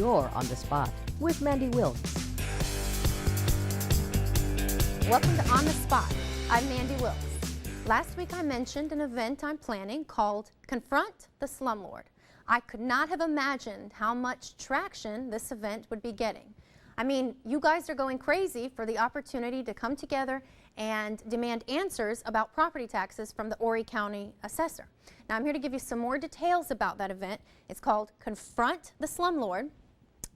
You're on the Spot with Mande Wilkes. Welcome to On the Spot. I'm Mande Wilkes. Last week I mentioned an event I'm planning called Confront the Slumlord. I could not have imagined how much traction this event would be getting. I mean, you guys are going crazy for the opportunity to come together and demand answers about property taxes from the Horry County assessor. Now I'm here to give you some more details about that event. It's called Confront the Slumlord,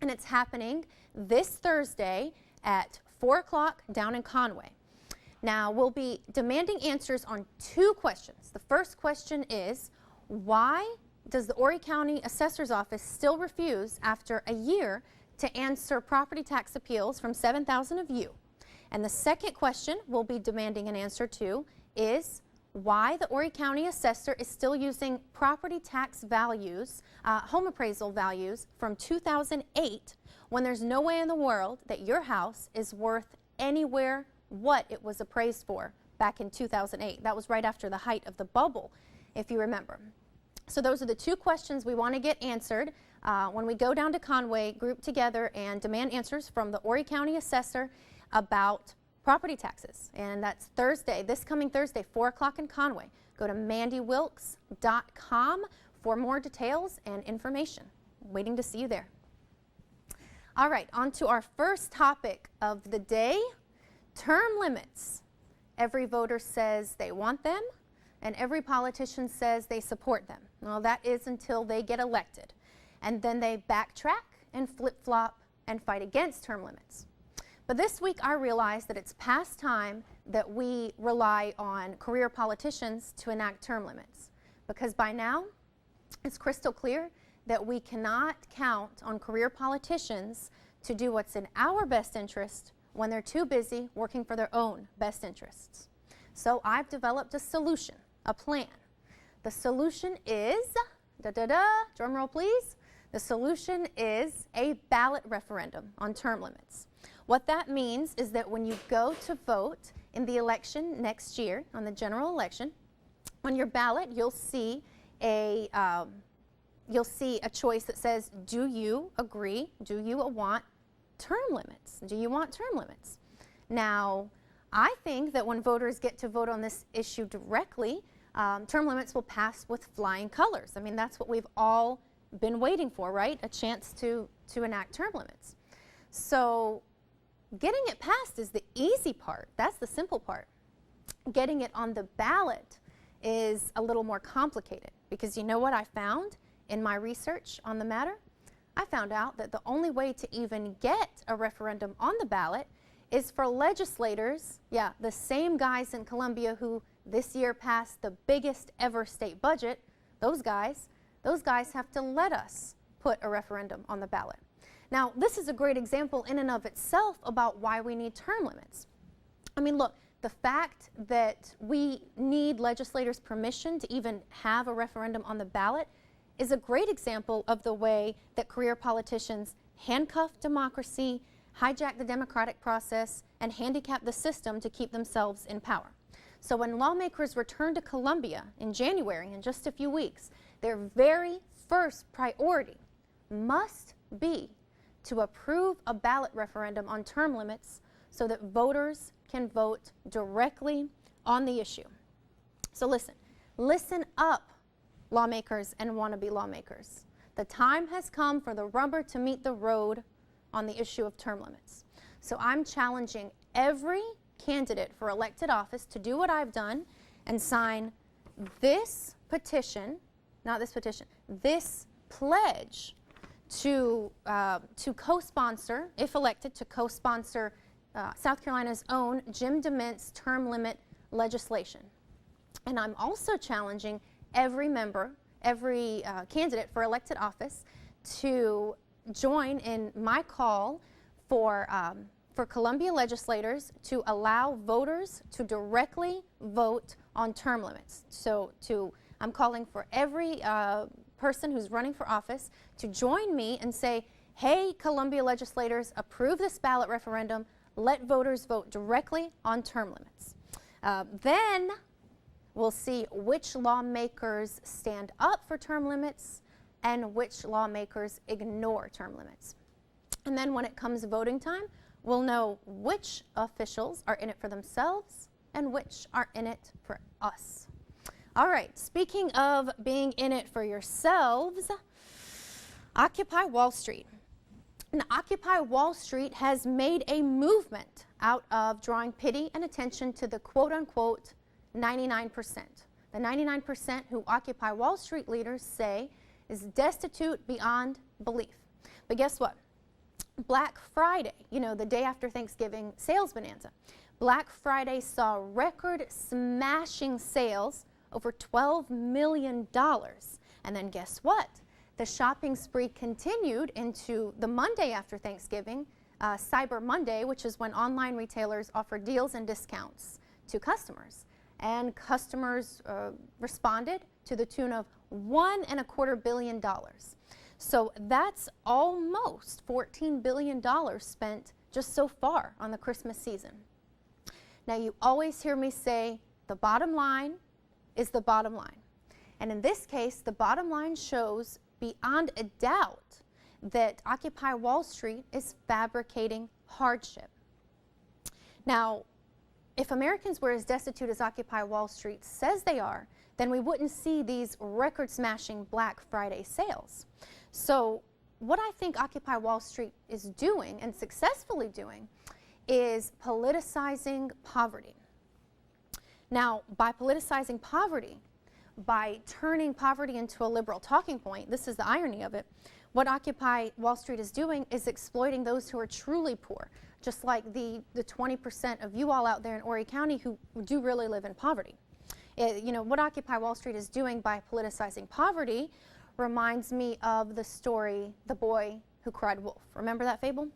and it's happening this Thursday at 4 o'clock down in Conway. Now we'll be demanding answers on two questions. The first question is, why does the Horry County Assessor's Office still refuse after a year to answer property tax appeals from 7,000 of you? And the second question we'll be demanding an answer to is why the Horry County Assessor is still using property tax values, home appraisal values from 2008 when there's no way in the world that your house is worth anywhere what it was appraised for back in 2008. That was right after the height of the bubble, if you remember. So those are the two questions we want to get answered when we go down to Conway, group together and demand answers from the Horry County Assessor about property taxes. And that's Thursday, this coming Thursday, 4 o'clock in Conway. Go to mandewilkes.com for more details and information. Waiting to see you there. All right, on to our first topic of the day, term limits. Every voter says they want them, and every politician says they support them. Well, that is until they get elected. And then they backtrack and flip-flop and fight against term limits. But this week I realized that it's past time that we rely on career politicians to enact term limits. Because by now, it's crystal clear that we cannot count on career politicians to do what's in our best interest when they're too busy working for their own best interests. So I've developed a solution, a plan. The solution is, drum roll please, the solution is a ballot referendum on term limits. What that means is that when you go to vote in the election next year, on the general election, on your ballot you'll see a choice that says, do you agree, do you want term limits? Do you want term limits? Now, I think that when voters get to vote on this issue directly, term limits will pass with flying colors. I mean, that's what we've all been waiting for, right? A chance to enact term limits. So getting it passed is the easy part. That's the simple part. Getting it on the ballot is a little more complicated, because you know what I found in my research on the matter? I found out that the only way to even get a referendum on the ballot is for legislators, the same guys in Columbia who this year passed the biggest ever state budget, those guys have to let us put a referendum on the ballot. Now, this is a great example in and of itself about why we need term limits. I mean, look, the fact that we need legislators' permission to even have a referendum on the ballot is a great example of the way that career politicians handcuff democracy, hijack the democratic process, and handicap the system to keep themselves in power. So when lawmakers return to Columbia in January, in just a few weeks, their very first priority must be to approve a ballot referendum on term limits so that voters can vote directly on the issue. So listen up, lawmakers and wannabe lawmakers. The time has come for the rubber to meet the road on the issue of term limits. So I'm challenging every candidate for elected office to do what I've done and sign this petition, not this petition, this pledge to co-sponsor, if elected, to co-sponsor South Carolina's own Jim DeMint's term limit legislation. And I'm also challenging every candidate for elected office to join in my call for Columbia legislators to allow voters to directly vote on term limits. So I'm calling for every person who's running for office to join me and say, hey, Columbia legislators, approve this ballot referendum, let voters vote directly on term limits. Then we'll see which lawmakers stand up for term limits and which lawmakers ignore term limits. And then when it comes voting time, we'll know which officials are in it for themselves and which are in it for us. All right, speaking of being in it for yourselves, Occupy Wall Street. And Occupy Wall Street has made a movement out of drawing pity and attention to the quote-unquote 99%. The 99% who Occupy Wall Street leaders say is destitute beyond belief. But guess what? Black Friday, you know, the day after Thanksgiving sales bonanza. Black Friday saw record smashing sales over $12 million. And then guess what? The shopping spree continued into the Monday after Thanksgiving, Cyber Monday, which is when online retailers offer deals and discounts to customers. And customers responded to the tune of $1.25 billion. So that's almost $14 billion spent just so far on the Christmas season. Now, you always hear me say the bottom line is the bottom line. And in this case, the bottom line shows beyond a doubt that Occupy Wall Street is fabricating hardship. Now, if Americans were as destitute as Occupy Wall Street says they are, then we wouldn't see these record-smashing Black Friday sales. So what I think Occupy Wall Street is doing, and successfully doing, is politicizing poverty. Now, by politicizing poverty, by turning poverty into a liberal talking point, this is the irony of it, what Occupy Wall Street is doing is exploiting those who are truly poor, just like the 20% of you all out there in Horry County who do really live in poverty. You know, what Occupy Wall Street is doing by politicizing poverty reminds me of the story, The Boy Who Cried Wolf. Remember that fable?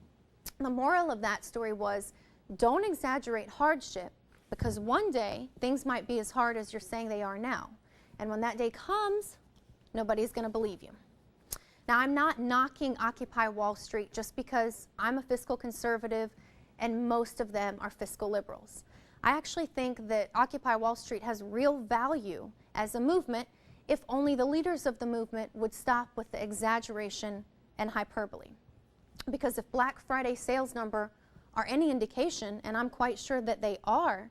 The moral of that story was, don't exaggerate hardship, because one day things might be as hard as you're saying they are now. And when that day comes, nobody's going to believe you. Now, I'm not knocking Occupy Wall Street just because I'm a fiscal conservative and most of them are fiscal liberals. I actually think that Occupy Wall Street has real value as a movement if only the leaders of the movement would stop with the exaggeration and hyperbole. Because if Black Friday sales number are any indication, and I'm quite sure that they are,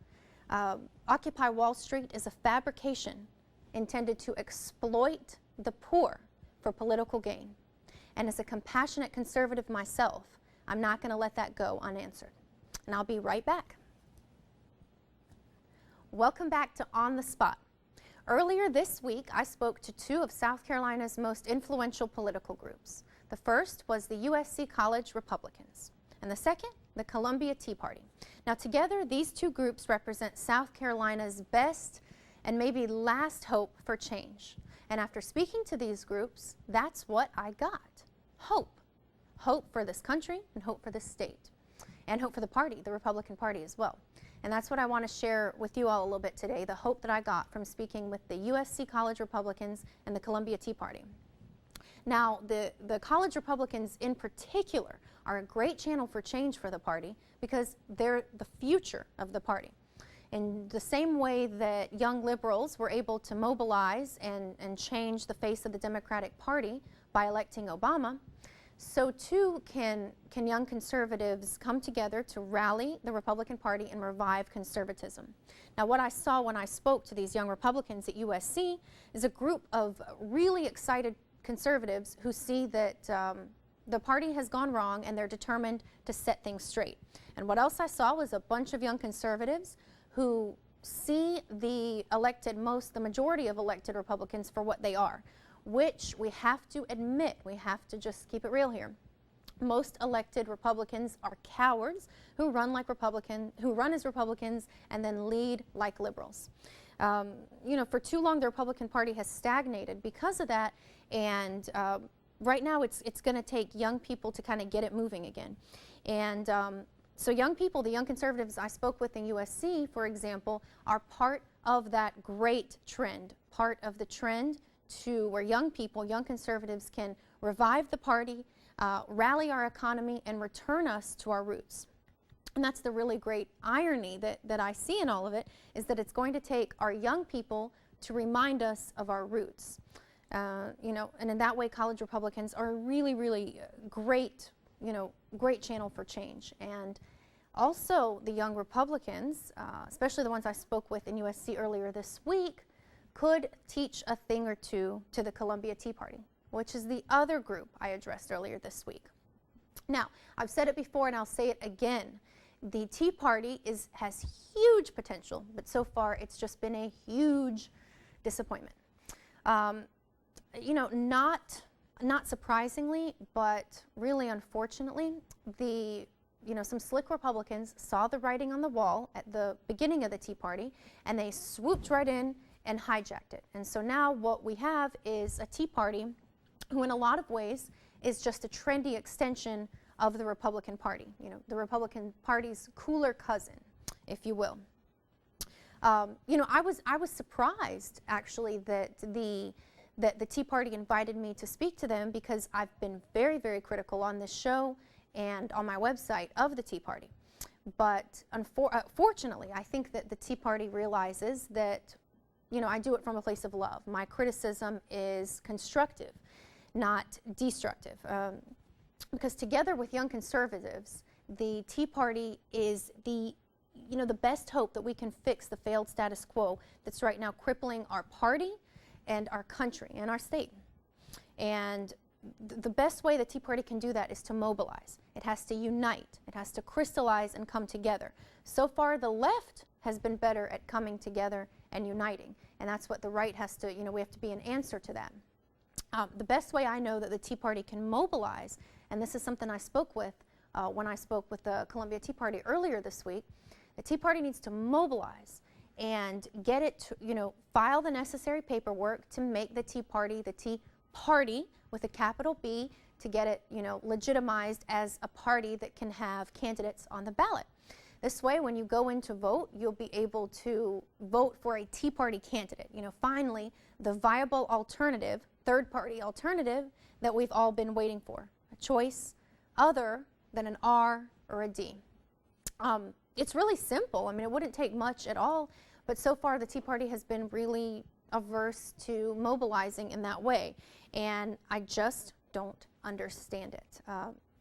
Occupy Wall Street is a fabrication intended to exploit the poor for political gain. And as a compassionate conservative myself, I'm not going to let that go unanswered. And I'll be right back. Welcome back to On the Spot. Earlier this week, I spoke to two of South Carolina's most influential political groups. The first was the USC College Republicans, and the second, the Columbia Tea Party. Now, together, these two groups represent South Carolina's best and maybe last hope for change. And after speaking to these groups, that's what I got. Hope. Hope for this country and hope for this state. And hope for the party, the Republican Party as well. And that's what I want to share with you all a little bit today, the hope that I got from speaking with the USC College Republicans and the Columbia Tea Party. Now, the College Republicans in particular are a great channel for change for the party because they're the future of the party. In the same way that young liberals were able to mobilize and change the face of the Democratic Party by electing Obama, so too can young conservatives come together to rally the Republican Party and revive conservatism. Now, what I saw when I spoke to these young Republicans at USC is a group of really excited conservatives who see that the party has gone wrong and they're determined to set things straight. And what else I saw was a bunch of young conservatives who see the majority of elected Republicans for what they are, which we have to admit, we have to just keep it real here. Most elected Republicans are cowards who run as Republicans and then lead like liberals. You know, for too long the Republican Party has stagnated because of that, and right now it's going to take young people to kind of get it moving again. And so young people, the young conservatives I spoke with in USC, for example, are part of that great trend, part of the trend to where young people, young conservatives can revive the party, rally our economy, and return us to our roots. And that's the really great irony that I see in all of it, is that it's going to take our young people to remind us of our roots. And in that way, college Republicans are a really, really great, great channel for change. And also, the young Republicans, especially the ones I spoke with in USC earlier this week, could teach a thing or two to the Columbia Tea Party, which is the other group I addressed earlier this week. Now, I've said it before and I'll say it again. The Tea Party has huge potential, but so far it's just been a huge disappointment. Not surprisingly, but really unfortunately, some slick Republicans saw the writing on the wall at the beginning of the Tea Party, and they swooped right in and hijacked it. And so now what we have is a Tea Party who in a lot of ways is just a trendy extension of the Republican Party, the Republican Party's cooler cousin, if you will. I was surprised actually that the Tea Party invited me to speak to them, because I've been very, very critical on this show and on my website of the Tea Party. But fortunately, I think that the Tea Party realizes that, I do it from a place of love. My criticism is constructive, not destructive. Because together with young conservatives, the Tea Party is the best hope that we can fix the failed status quo that's right now crippling our party and our country and our state. And the best way the Tea Party can do that is to mobilize. It has to unite. It has to crystallize and come together. So far, the left has been better at coming together and uniting. And that's what the right has to, we have to be an answer to that. The best way I know that the Tea Party can mobilize, and this is something I spoke with when I spoke with the Columbia Tea Party earlier this week, the Tea Party needs to mobilize and get it to, file the necessary paperwork to make the Tea Party with a capital B, to get it, legitimized as a party that can have candidates on the ballot. This way, when you go in to vote, you'll be able to vote for a Tea Party candidate. Finally, the viable alternative, third-party alternative that we've all been waiting for. A choice other than an R or a D. It's really simple. It wouldn't take much at all, but so far the Tea Party has been really averse to mobilizing in that way, and I just don't understand it.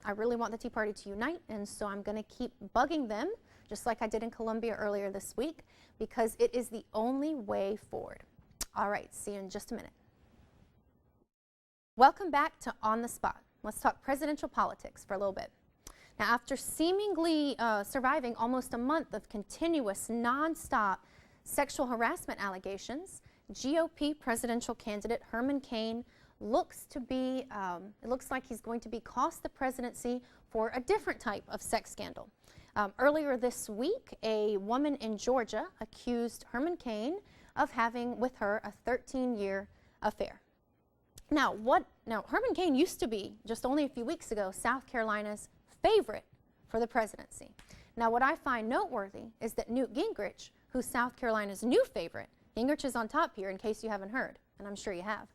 I really want the Tea Party to unite, and so I'm going to keep bugging them, just like I did in Columbia earlier this week, because it is the only way forward. All right, see you in just a minute. Welcome back to On the Spot. Let's talk presidential politics for a little bit. Now, after seemingly surviving almost a month of continuous, nonstop sexual harassment allegations, GOP presidential candidate Herman Cain looks like he's going to be cost the presidency for a different type of sex scandal. Earlier this week, a woman in Georgia accused Herman Cain of having with her a 13-year affair. Now, Herman Cain used to be, just only a few weeks ago, South Carolina's favorite for the presidency. Now, what I find noteworthy is that Newt Gingrich, who's South Carolina's new favorite, Gingrich is on top here in case you haven't heard, and I'm sure you have.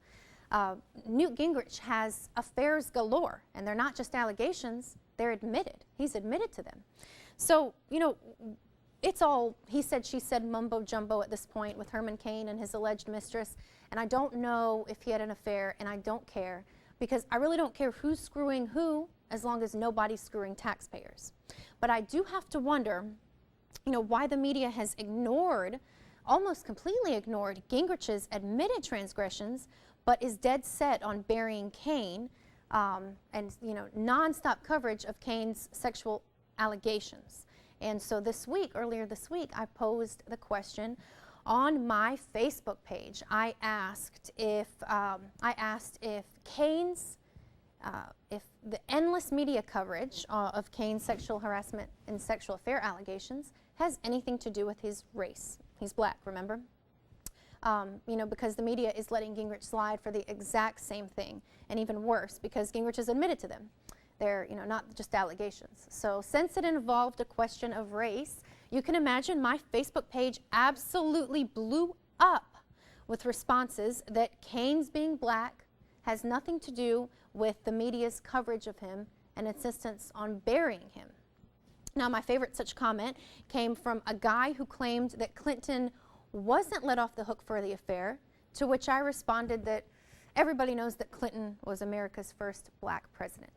Newt Gingrich has affairs galore, and they're not just allegations, they're admitted. He's admitted to them. So, it's all he said, she said, mumbo jumbo at this point with Herman Cain and his alleged mistress, and I don't know if he had an affair, and I don't care, because I really don't care who's screwing who, as long as nobody's screwing taxpayers. But I do have to wonder, why the media has almost completely ignored Gingrich's admitted transgressions, but is dead set on burying Cain and nonstop coverage of Cain's sexual allegations. And so earlier this week, I posed the question on my Facebook page. I asked if the endless media coverage of Cain's sexual harassment and sexual affair allegations has anything to do with his race. He's black, remember? Because the media is letting Gingrich slide for the exact same thing, and even worse, because Gingrich has admitted to them. They're, not just allegations. So since it involved a question of race, you can imagine my Facebook page absolutely blew up with responses that Cain's being black has nothing to do with the media's coverage of him and insistence on burying him. Now, my favorite such comment came from a guy who claimed that Clinton wasn't let off the hook for the affair, to which I responded that everybody knows that Clinton was America's first black president.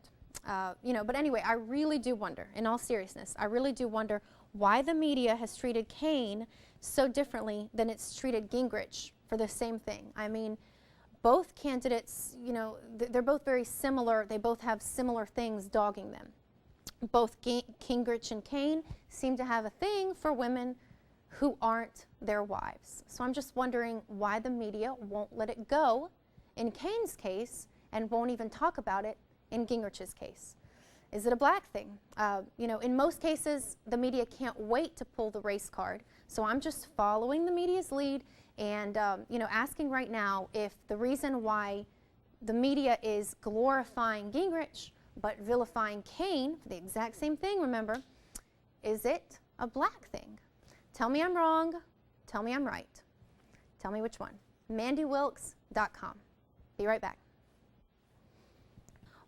But anyway, I really do wonder, in all seriousness, I really do wonder why the media has treated Kaine so differently than it's treated Gingrich for the same thing. I mean, both candidates, they're both very similar. They both have similar things dogging them. Both Gingrich and Kaine seem to have a thing for women who aren't their wives. So I'm just wondering why the media won't let it go in Kaine's case and won't even talk about it in Gingrich's case. Is it a black thing? In most cases, the media can't wait to pull the race card. So I'm just following the media's lead and, asking right now if the reason why the media is glorifying Gingrich but vilifying Kaine for the exact same thing, remember, is it a black thing? Tell me I'm wrong. Tell me I'm right. Tell me which one. MandeWilkes.com. Be right back.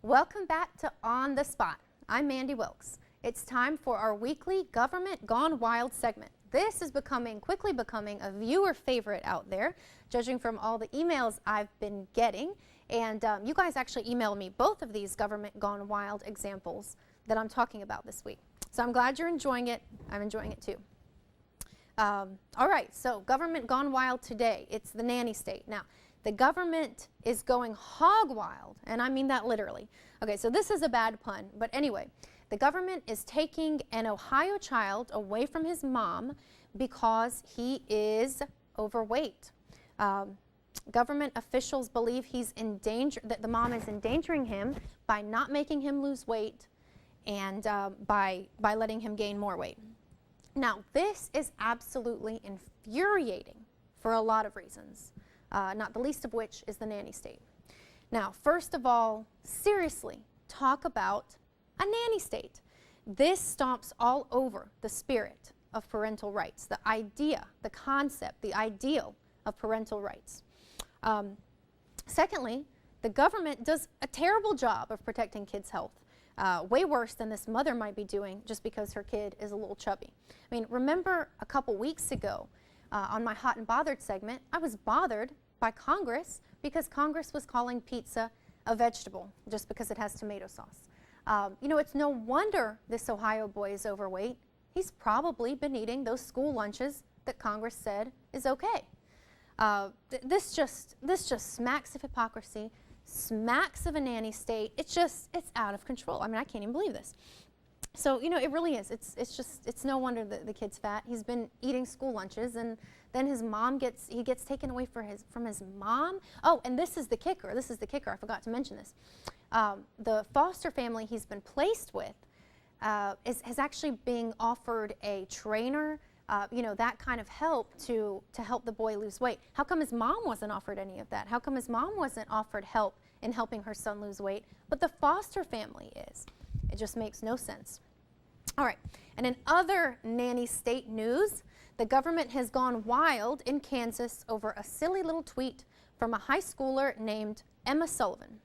Welcome back to On the Spot. I'm Mande Wilkes. It's time for our weekly Government Gone Wild segment. This is quickly becoming a viewer favorite out there, judging from all the emails I've been getting. And you guys actually emailed me both of these Government Gone Wild examples that I'm talking about this week. So I'm glad you're enjoying it. I'm enjoying it too. All right, so Government Gone Wild today. It's the nanny state. Now, the government is going hog wild, and I mean that literally. Okay, so this is a bad pun, but anyway, the government is taking an Ohio child away from his mom because he is overweight. Government officials believe he's in danger, that the mom is endangering him by not making him lose weight and by letting him gain more weight. Now, this is absolutely infuriating for a lot of reasons. Not the least of which is the nanny state. Now, first of all, seriously, talk about a nanny state. This stomps all over the spirit of parental rights, the idea, the concept, the ideal of parental rights. Secondly, the government does a terrible job of protecting kids' health, way worse than this mother might be doing just because her kid is a little chubby. I mean, remember a couple weeks ago, on my Hot and Bothered segment, I was bothered by Congress because Congress was calling pizza a vegetable just because it has tomato sauce. It's no wonder this Ohio boy is overweight. He's probably been eating those school lunches that Congress said is okay. This just smacks of hypocrisy, smacks of a nanny state. It's out of control. I mean, I can't even believe this. So, it really is. It's no wonder that the kid's fat. He's been eating school lunches, and then his mom gets taken away from his mom. Oh, and this is the kicker. I forgot to mention this. The foster family he's been placed with is actually being offered a trainer, that kind of help to help the boy lose weight. How come his mom wasn't offered any of that? How come his mom wasn't offered help in helping her son lose weight, but the foster family is? It just makes no sense. All right, and in other nanny state news, the government has gone wild in Kansas over a silly little tweet from a high schooler named Emma Sullivan.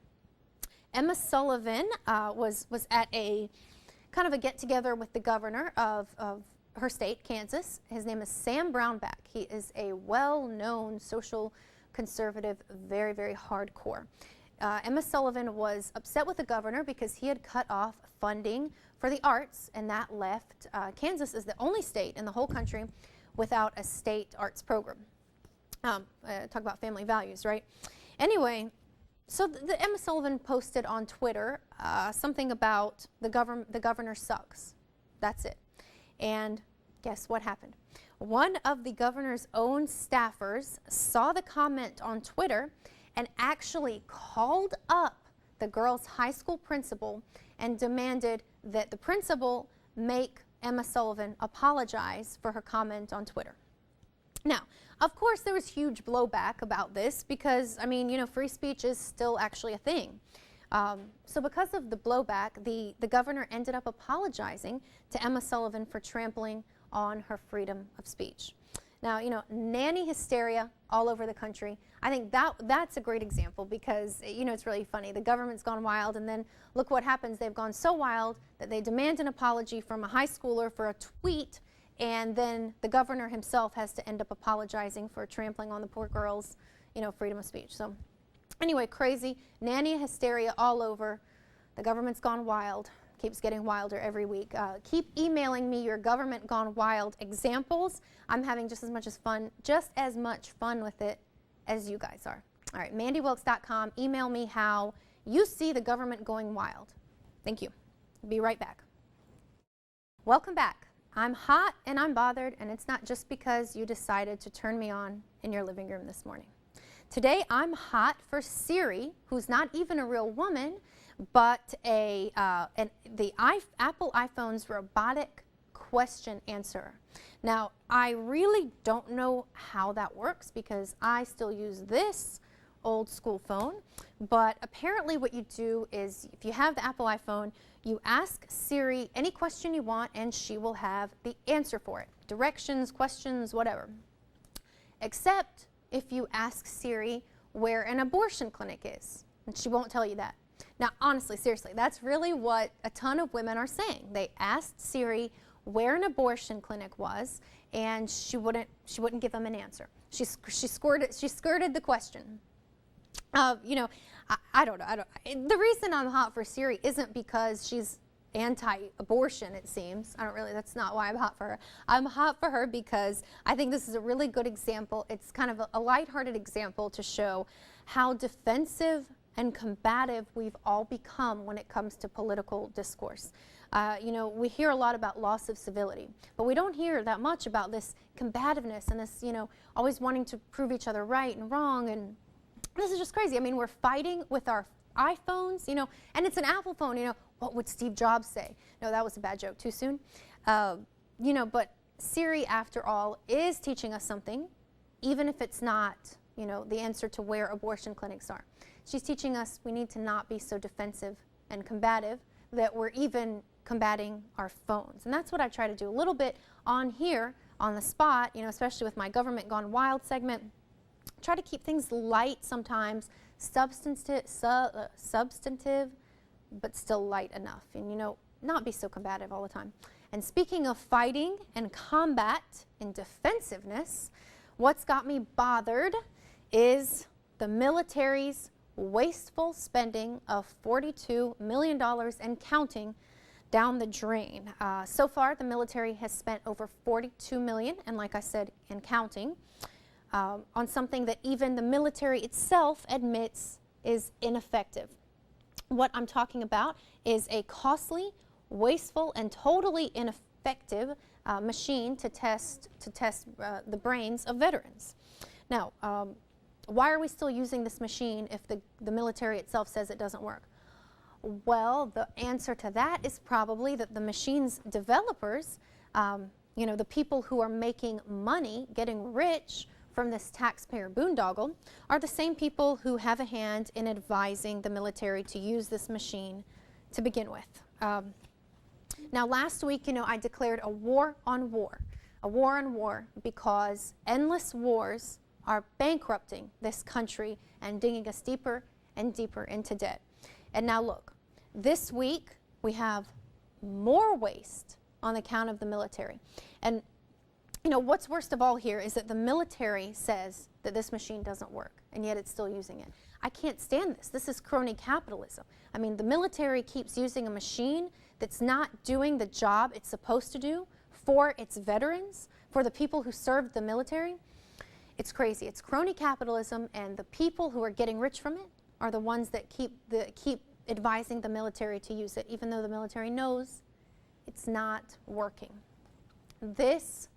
Emma Sullivan was at a kind of a get-together with the governor of her state, Kansas. His name is Sam Brownback. He is a well-known social conservative, very, very hardcore. Emma Sullivan was upset with the governor because he had cut off funding for the arts, and that left Kansas as the only state in the whole country without a state arts program. Talk about family values, right? Anyway, so the Emma Sullivan posted on Twitter something about the governor sucks. That's it. And guess what happened? One of the governor's own staffers saw the comment on Twitter and actually called up the girl's high school principal and demanded that the principal make Emma Sullivan apologize for her comment on Twitter. Now, of course, there was huge blowback about this because, free speech is still actually a thing. So because of the blowback, the governor ended up apologizing to Emma Sullivan for trampling on her freedom of speech. Now, nanny hysteria all over the country. I think that's a great example because, it's really funny. The government's gone wild, and then look what happens. They've gone so wild that they demand an apology from a high schooler for a tweet, and then the governor himself has to end up apologizing for trampling on the poor girl's, freedom of speech. So Anyway, crazy, nanny hysteria all over. The government's gone wild. Keeps getting wilder every week. Keep emailing me your government gone wild examples. I'm having just as much fun with it as you guys are. All right, MandeWilkes.com. Email me how you see the government going wild. Thank you. Be right back. Welcome back. I'm hot and I'm bothered, and it's not just because you decided to turn me on in your living room this morning. Today I'm hot for Siri, who's not even a real woman, but the Apple iPhone's robotic question answerer. Now, I really don't know how that works because I still use this old school phone, but apparently what you do is if you have the Apple iPhone, you ask Siri any question you want and she will have the answer for it. Directions, questions, whatever. Except if you ask Siri where an abortion clinic is, and she won't tell you that. Now, honestly, seriously, that's really what a ton of women are saying. They asked Siri where an abortion clinic was, and she wouldn't give them an answer. She skirted the question. You know, I don't know. The reason I'm hot for Siri isn't because she's anti-abortion, it seems. That's not why I'm hot for her. I'm hot for her because I think this is a really good example. It's kind of a lighthearted example to show how defensive and combative we've all become when it comes to political discourse. You know, we hear a lot about loss of civility, but we don't hear that much about this combativeness and this, you know, always wanting to prove each other right and wrong. And this is just crazy. I mean, we're fighting with our iPhones, you know, and it's an Apple phone, you know. What would Steve Jobs say? No, that was a bad joke. Too soon? You know, but Siri, after all, is teaching us something, even if it's not, you know, the answer to where abortion clinics are. She's teaching us we need to not be so defensive and combative that we're even combating our phones. And that's what I try to do a little bit on here, on the spot, you know, especially with my Government Gone Wild segment. Try to keep things light sometimes, substantive, but still light enough. And, you know, not be so combative all the time. And speaking of fighting and combat and defensiveness, what's got me bothered is the military's wasteful spending of $42 million and counting down the drain. So far, the military has spent over $42 million, and like I said, and counting, on something that even the military itself admits is ineffective. What I'm talking about is a costly, wasteful, and totally ineffective machine to test the brains of veterans. Now, why are we still using this machine if the military itself says it doesn't work? Well, the answer to that is probably that the machine's developers, you know, the people who are making money, getting rich from this taxpayer boondoggle, are the same people who have a hand in advising the military to use this machine to begin with. Now, last week, you know, I declared a war on war, because endless wars are bankrupting this country and digging us deeper and deeper into debt. And now look, this week we have more waste on account of the military. And you know, what's worst of all here is that the military says that this machine doesn't work, and yet it's still using it. I can't stand this. This is crony capitalism. I mean, the military keeps using a machine that's not doing the job it's supposed to do for its veterans, for the people who served the military. It's crazy. It's crony capitalism, and the people who are getting rich from it are the ones that keep advising the military to use it, even though the military knows it's not working. This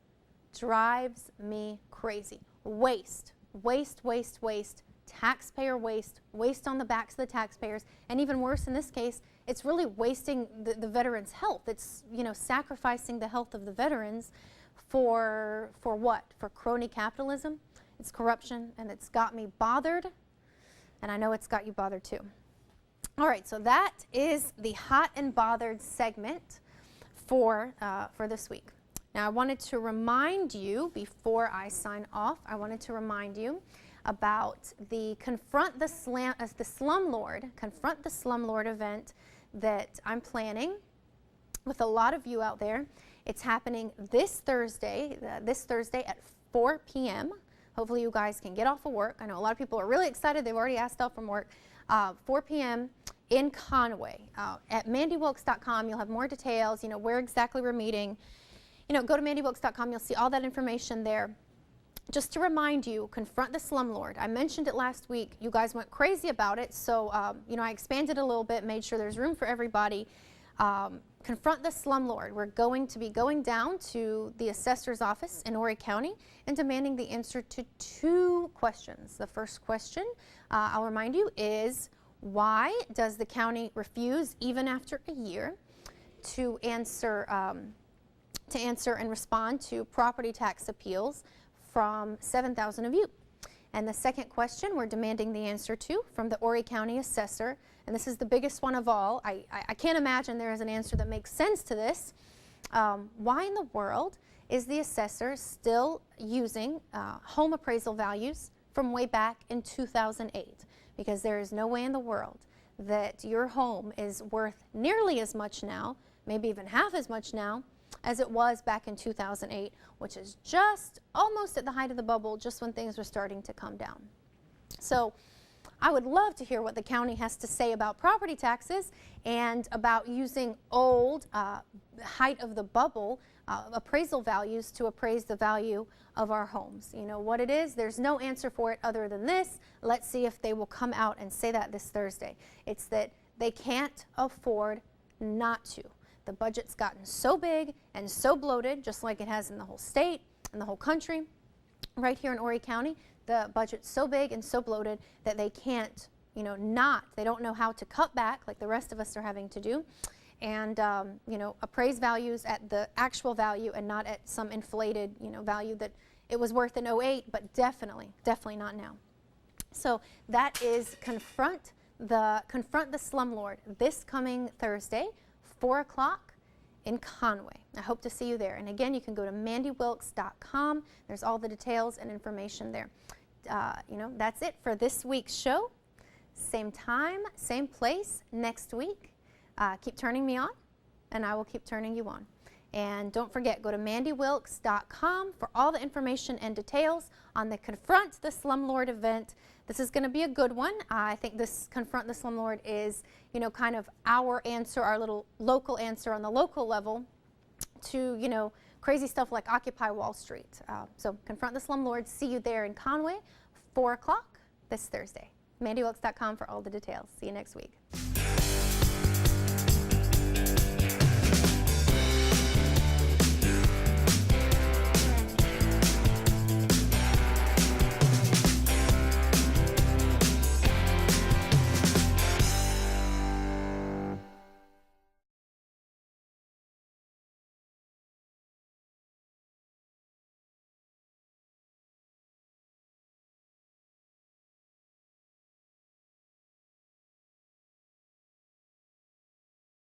drives me crazy. Waste, waste, waste, waste, taxpayer waste, waste on the backs of the taxpayers, and even worse in this case, it's really wasting the veterans' health. It's, you know, sacrificing the health of the veterans for what? For crony capitalism. It's corruption, and it's got me bothered, and I know it's got you bothered too. All right, so that is the hot and bothered segment for this week. Now, I wanted to remind you, before I sign off, I wanted to remind you about the Confront the Slumlord event that I'm planning with a lot of you out there. It's happening this Thursday at 4 p.m., Hopefully you guys can get off of work. I know a lot of people are really excited. They've already asked off from work. 4 p.m. in Conway. At mandewilkes.com, you'll have more details, where exactly we're meeting. Go to mandewilkes.com. You'll see all that information there. Just to remind you, confront the slumlord. I mentioned it last week. You guys went crazy about it, so I expanded a little bit, made sure there's room for everybody. Confront the slumlord. We're going to be going down to the assessor's office in Horry County and demanding the answer to 2 questions. The first question, I'll remind you, is why does the county refuse, even after a year, to answer and respond to property tax appeals from 7,000 of you? And the second question we're demanding the answer to from the Horry County assessor, and this is the biggest one of all. I can't imagine there is an answer that makes sense to this. Why in the world is the assessor still using home appraisal values from way back in 2008? Because there is no way in the world that your home is worth nearly as much now, maybe even half as much now, as it was back in 2008, which is just almost at the height of the bubble, just when things were starting to come down. So I would love to hear what the county has to say about property taxes and about using old, height of the bubble appraisal values to appraise the value of our homes. You know what it is? There's no answer for it other than this. Let's see if they will come out and say that this Thursday. It's that they can't afford not to. The budget's gotten so big and so bloated, just like it has in the whole state and the whole country. Right here in Horry County, the budget's so big and so bloated that they can't, they don't know how to cut back like the rest of us are having to do, and, appraise values at the actual value and not at some inflated, value that it was worth in '08, but definitely not now. So that is Confront the Slumlord this coming Thursday, 4 o'clock in Conway. I hope to see you there. And again, you can go to mandewilkes.com. There's all the details and information there. That's it for this week's show. Same time, same place next week. Keep turning me on, and I will keep turning you on. And don't forget, go to mandewilkes.com for all the information and details on the Confront the Slumlord event. This is going to be a good one. I think this Confront the Slumlord is, kind of our answer, our little local answer on the local level to, crazy stuff like Occupy Wall Street. So Confront the Slumlord. See you there in Conway, 4 o'clock this Thursday. mandewilkes.com for all the details. See you next week.